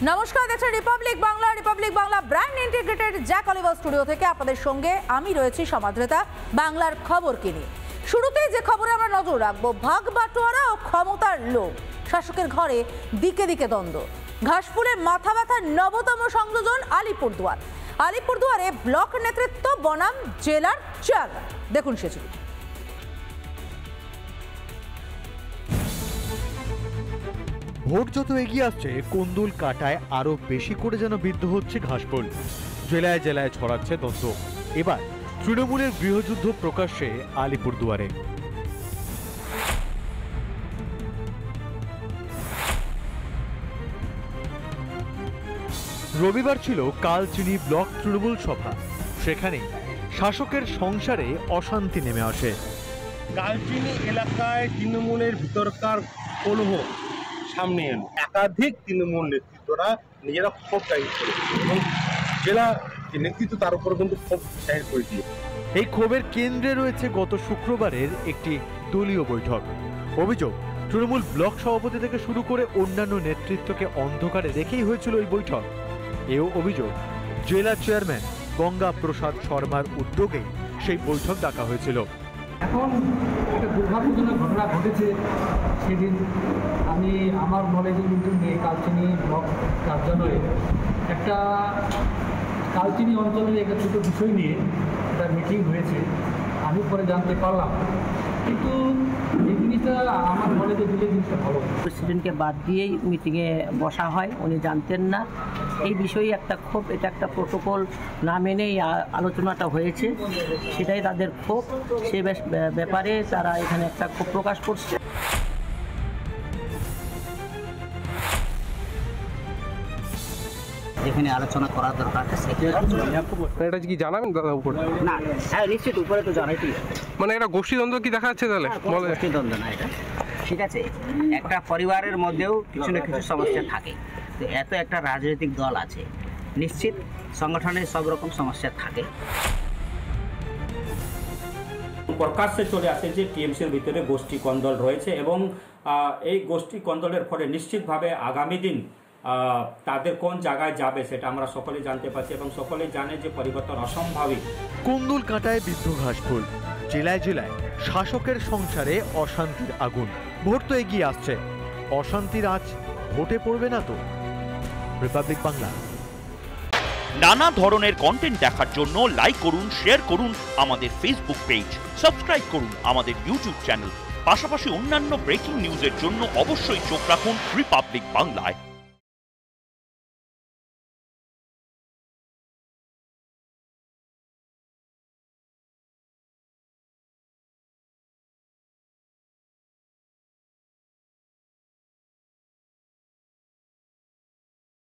নমস্কার, দেখছেন Republic Bangla brand integrated Jack Oliver studio থেকে আপনাদের সঙ্গে আমি রয়েছি সমাদৃতা বাংলার খবর কিনে। শুরুতেই যে খবরে আমরা নজর রাখবো, ভাগ বাটোয়ারা ও ক্ষমতার লোভ, শাসকের ঘরে দিকে দিকে দ্বন্দ্ব। ঘাসফুলের মাথা ব্যথার নবতম সংযোজন আলিপুরদুয়ারে ব্লক নেতৃত্ব বনাম জেলার চেয়ারম্যান। দেখুন সে ছবি। ভোট যত এগিয়ে আসছে, কোন্দুল কাটায় আরো বেশি করে যেন বিদ্ধ হচ্ছে ঘাসফুল। জেলায় জেলায় ছড়াচ্ছে দ্বন্দ্ব। এবার তৃণমূলের গৃহযুদ্ধ প্রকাশ্যে আলিপুরদুয়ারে। রবিবার ছিল কালচিনি ব্লক তৃণমূল সভা। সেখানে শাসকের সংসারে অশান্তি নেমে আসে। কালচিনি এলাকায় তৃণমূলের ভিতরকার কলহ সামনে এলো। একাধিক তৃণমূল নেতৃত্বরা নিজেরা ক্ষোভ জাহির করেছে এবং জেলা নেতৃত্ব তার উপর কিন্তু ক্ষোভ জাহির করে দিয়ে। এই ক্ষোভের কেন্দ্রে রয়েছে গত শুক্রবারের একটি দলীয় বৈঠক। অভিযোগ, তৃণমূল ব্লক সভাপতি থেকে শুরু করে অন্যান্য নেতৃত্বকে অন্ধকারে রেখেই হয়েছিল এই বৈঠক। এও অভিযোগ, জেলা চেয়ারম্যান গঙ্গা প্রসাদ শর্মার উদ্যোগে সেই বৈঠক ডাকা হয়েছিল। এখন একটা দুর্ভাগ্যজনক ঘটনা ঘটেছে। সেদিন আমি আমার নলেজে কিন্তু কালচিনি ব্লক কার্যালয়ে একটা কালচিনি অঞ্চলের একটা ছোটো বিষয় নিয়ে একটা মিটিং হয়েছে। আমি পরে জানতে পারলাম, কিন্তু এই জিনিসটা আমার নলেজে দিলে জিনিসটা ভালো। প্রেসিডেন্টকে বাদ দিয়েই মিটিংয়ে বসা হয়, উনি জানতেন না এই বিষয়ে। একটা ক্ষোভ, এটা একটা প্রোটোকল না মেনেই আলোচনাটা হয়েছে, সেটাই তাদের ক্ষোভ। সে ব্যাপারে তারা এখানে একটা ক্ষোভ প্রকাশ করছে। যেখানে আলোচনা করা দরকার এটা কি জানাবেন দাদা উপরে? না, হ্যাঁ নিশ্চিত উপরে তো জানাইতেই। মানে এটা গোষ্ঠীদ্বন্দ্ব কি দেখা যাচ্ছে তাহলে? গোষ্ঠীদ্বন্দ্ব না এটা, ঠিক আছে। একটা পরিবারের মধ্যেও কিছু না কিছু সমস্যা থাকে। তো এত একটা রাজনৈতিক দল আছে, নিশ্চিত সংগঠনের সব রকম সমস্যা থাকে। প্রকাশ্যে চলে আসে যে টিএমসির ভিতরে গোষ্ঠী কন্দল রয়েছে এবং এই গোষ্ঠী কন্দলের ফলে নিশ্চিতভাবে আগামী দিন তাদের কোন জায়গায় যাবে সেটা আমরা সকলে জানতে পারছি এবং সকলে জানে যে পরিবর্তন অসম্ভাবী। কোন্দুল কাটায় বিদ্ধ ঘাসফুল, জেলায় জেলায় শাসকের সংসারে অশান্তির আগুন। ভোট তো এগিয়ে আসছে, অশান্তির আঁচ ভোটে পড়বে না তো? রিপাবলিক বাংলা। নানা ধরনের কন্টেন্ট দেখার জন্য লাইক করুন, শেয়ার করুন আমাদের ফেসবুক পেজ, সাবস্ক্রাইব করুন আমাদের ইউটিউব চ্যানেল। পাশাপাশি অন্যান্য ব্রেকিং নিউজের জন্য অবশ্যই চোখ রাখুন রিপাবলিক বাংলায়।